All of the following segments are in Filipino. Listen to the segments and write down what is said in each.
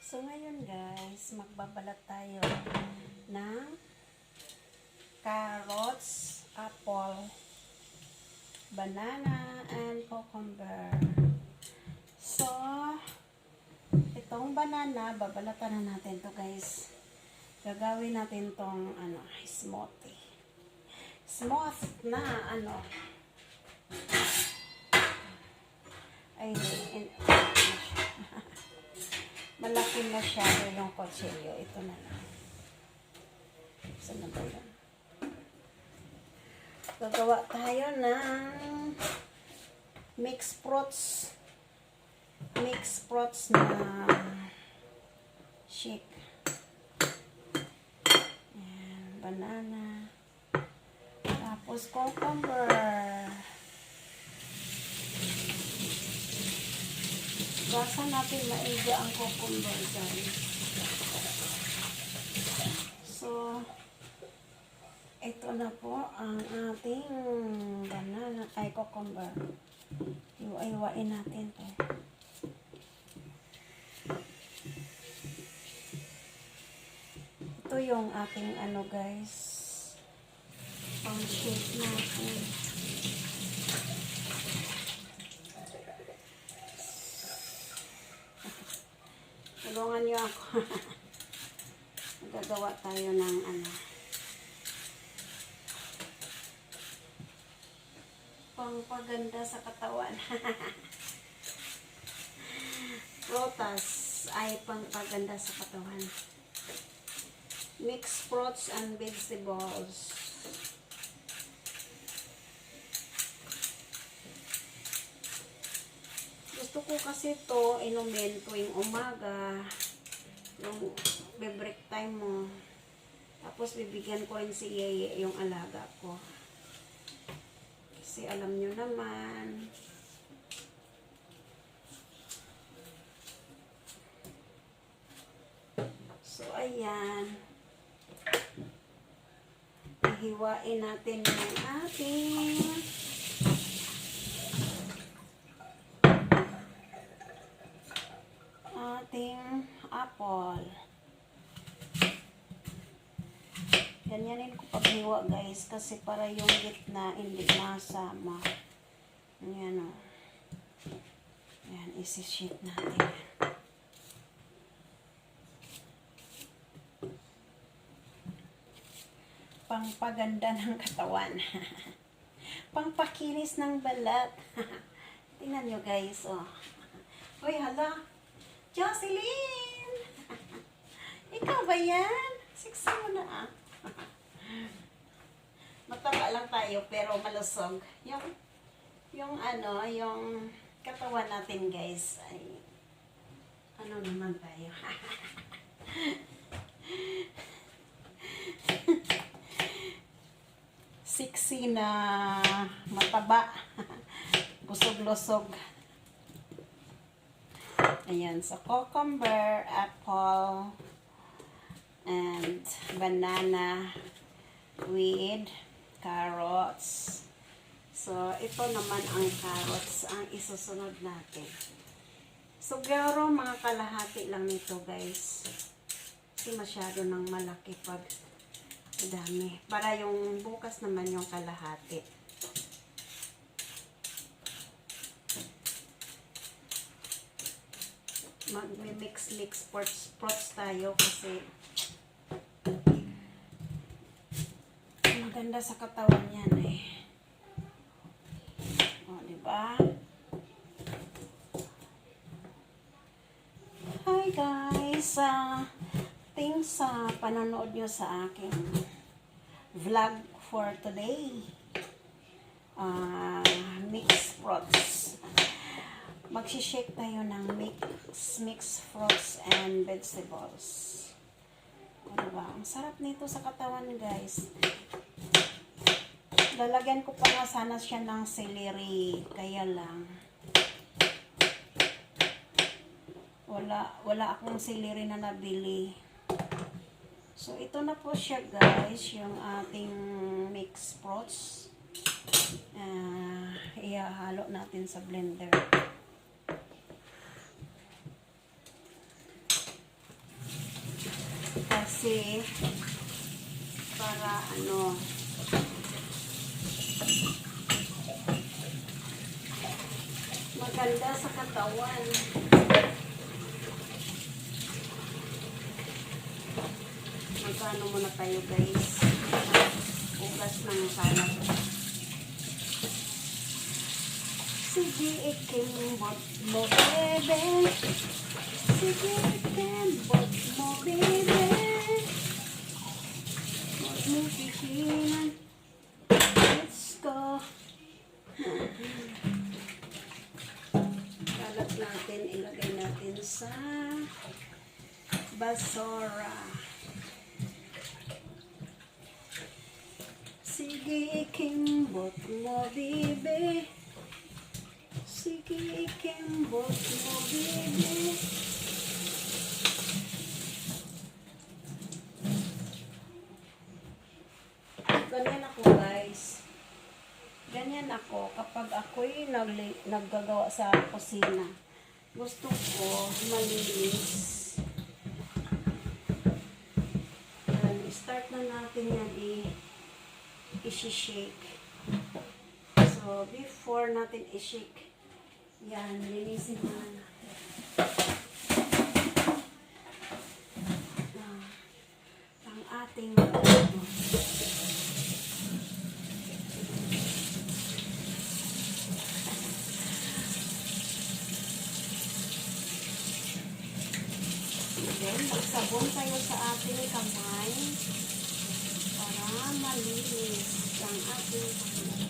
So, ngayon guys, magbabalat tayo ng carrots, apple, banana, and cucumber. So, itong banana, babalatan na natin to guys. Gagawin natin tong smoothie. Smooth na ay, malaki na siya yung kutsilyo. Ito na lang. Saan na ba yun? Gagawa tayo ng mixed fruits. Mixed fruits na shake. Ayan, banana. Tapos cucumber. Basa natin maiga ang cucumber guys. So, ito na po ang ating banana ay cucumber. Iwa-iwain natin to. Ito yung ating guys, pang shake natin. Tulungan niyo ako. Magagawa tayo ng pangpaganda sa katawan. Prutas ay pangpaganda sa katawan. Mixed fruits and vegetables. Gusto ko kasi to inumin tuwing umaga, yung be-break time mo. Tapos bibigyan ko rin si Yeye, yung alaga ko. Kasi alam nyo naman, so ayan, ihiwain natin yung ating apple. Ganyanin ko paghiwa guys, kasi para yung gitna hindi masama. Ayan o. Ayan, isi-sheet natin. Pangpaganda ng katawan. Pangpakinis ng balat. Tingnan nyo guys, oh. Uy, hala. Jocelyn! Ikaw ba yan? Sexy mo na ah. Mataba lang tayo pero malusog. Yung katawan natin guys ay naman tayo. Sexy na mataba. Busog-lusog. Ayan, so cucumber, apple, and banana with carrots. So, ito naman ang carrots ang isusunod natin. So, garo mga kalahati lang nito guys. Kasi masyado nang malaki pag dami. Para yung bukas naman yung kalahati. Mag-mix fruits tayo kasi maganda sa katawan yan eh. O, diba? Hi guys! Thanks sa panonood nyo sa aking vlog for today. Mixed fruits. Magsishake tayo ng mixed fruits and vegetables. O, diba? Ang sarap nito sa katawan guys. Lalagyan ko pa nga sana siya ng celery. Kaya lang wala akong celery na nabili. So ito na po siya guys, yung ating mixed fruits. Ihahalo natin sa blender. Kasi, para ano, maganda sa katawan. Magkano muna tayo guys? Ugas ng salad. Sige, ikimbot mo, bebe. Sige, ikimbot mo, bebe. Huwag mo pigilan. Let's go. Kalat natin, ilagay natin sa basura. Sige, ikimbot mo, bebe. Sige, ikimbot mo, bebe. Ganyan ako, guys. Ganyan ako kapag ako'y naggagawa sa kusina. Gusto ko malinis. Start na natin yan i-shake. So, before natin i-shake, yan, linisin na natin. Ang ating then, magsabon tayo sa ating kamay para malinis ang ating kamay.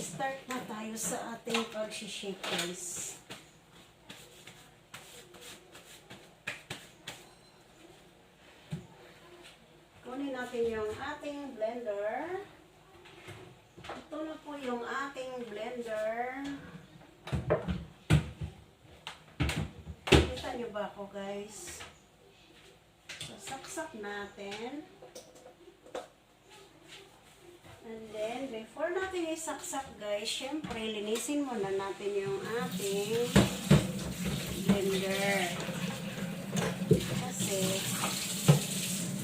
Start na tayo sa ating pag-shake, guys. Kunin natin yung ating blender. Ito na po yung ating blender. Kita nyo ba ako, guys? So, saksak natin. And then, before natin isaksak, guys, syempre, linisin muna natin yung ating blender. Kasi,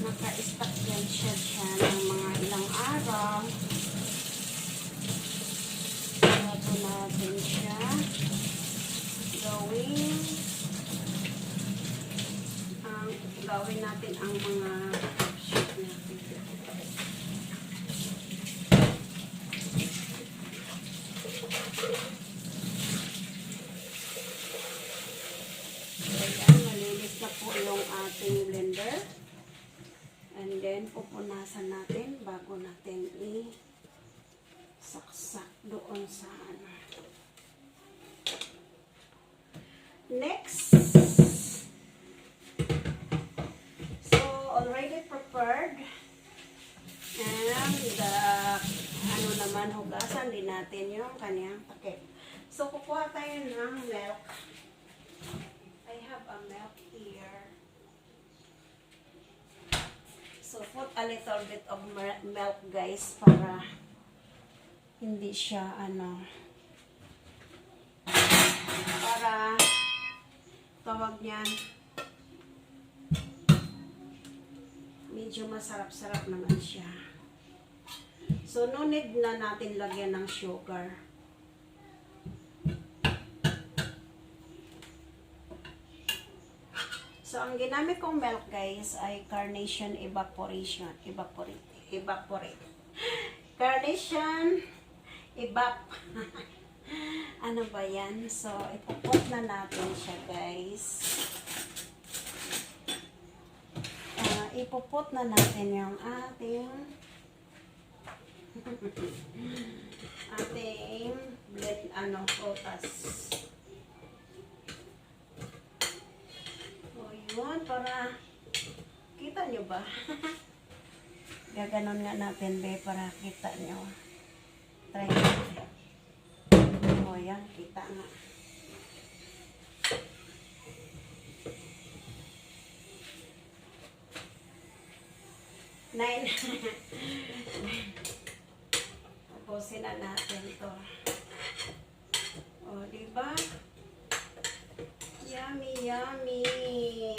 naka-stack yan siya ng mga ilang araw. Bago natin siya gawin natin ang mga shoot natin. Ayan, malinis na po yung ating blender. And then, pupunasan natin bago natin i-saksak doon sa ano. Next. So, already prepared. And, ano naman, hugasan din natin yung kanyang takip. So, kukuha tayo ng milk. I have a milk here. So, put a little bit of milk, guys, para hindi siya, ano, para tawag niyan, medyo masarap-sarap naman siya. So, no need na natin lagyan ng sugar. So, ang ginamit kong milk, guys, ay Carnation Evaporation. Evaporate. Carnation ano ba yan? So, ipupot na natin siya, guys. Ipupot na natin yung ating blend, prutas. So, yun, para kita nyo ba? Gaganon nga natin, be, para kita nyo. Try natin. O, yan, kita nga. Nine. Tapusin na natin ito. O, diba? yummy.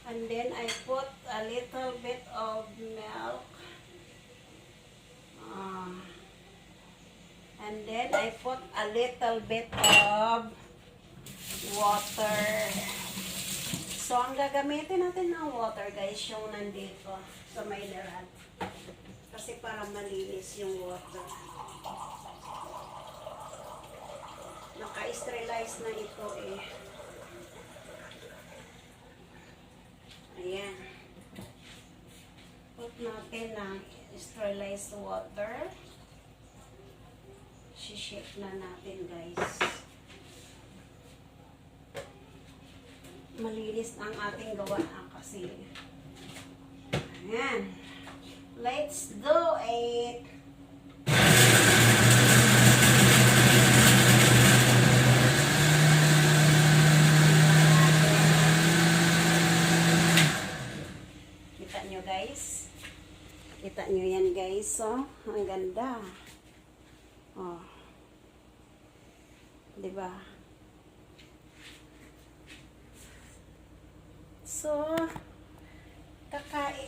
And then I put a little bit of milk. And then I put a little bit of water. So, ang gagamitin natin ng water, guys, yung nandito sa may lahat. Kasi para malinis yung water. Naka-sterilize na ito eh. Ayan. Put natin ng sterilized water. Shake na natin, guys. Malinis ang ating gawaan kasi. Ayan. Let's do it! Kita nyo, guys? Kita nyo yan, guys. So, ang ganda. Oh. Diba? So,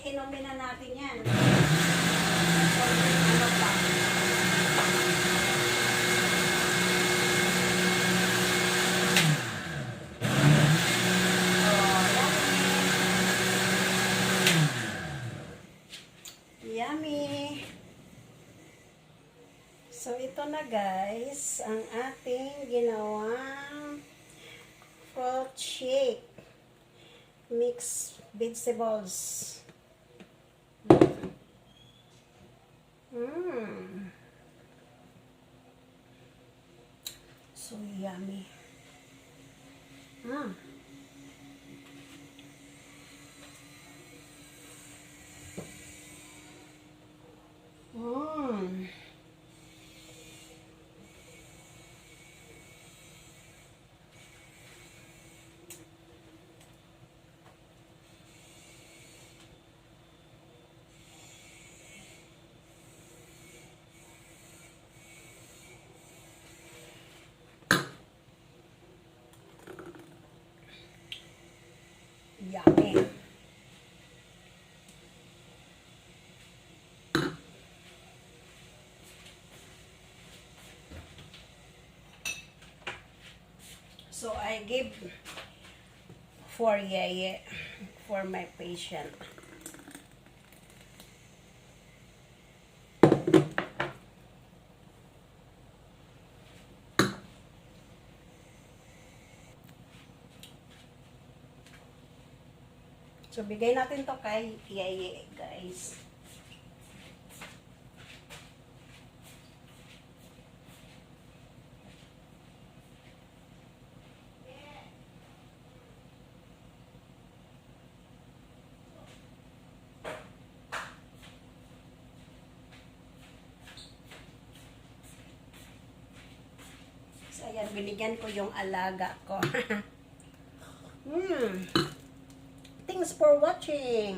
inumin na natin yan. So, ano pa? Yummy! So, ito na, guys, ang ating ginawang fruit shake. Mixed vegetables. So yummy. Yummy. So I give 4 yeye for my patient. So, bigay natin to kay Yeye, guys. So, ayan, binigyan ko yung alaga ko. Thanks for watching.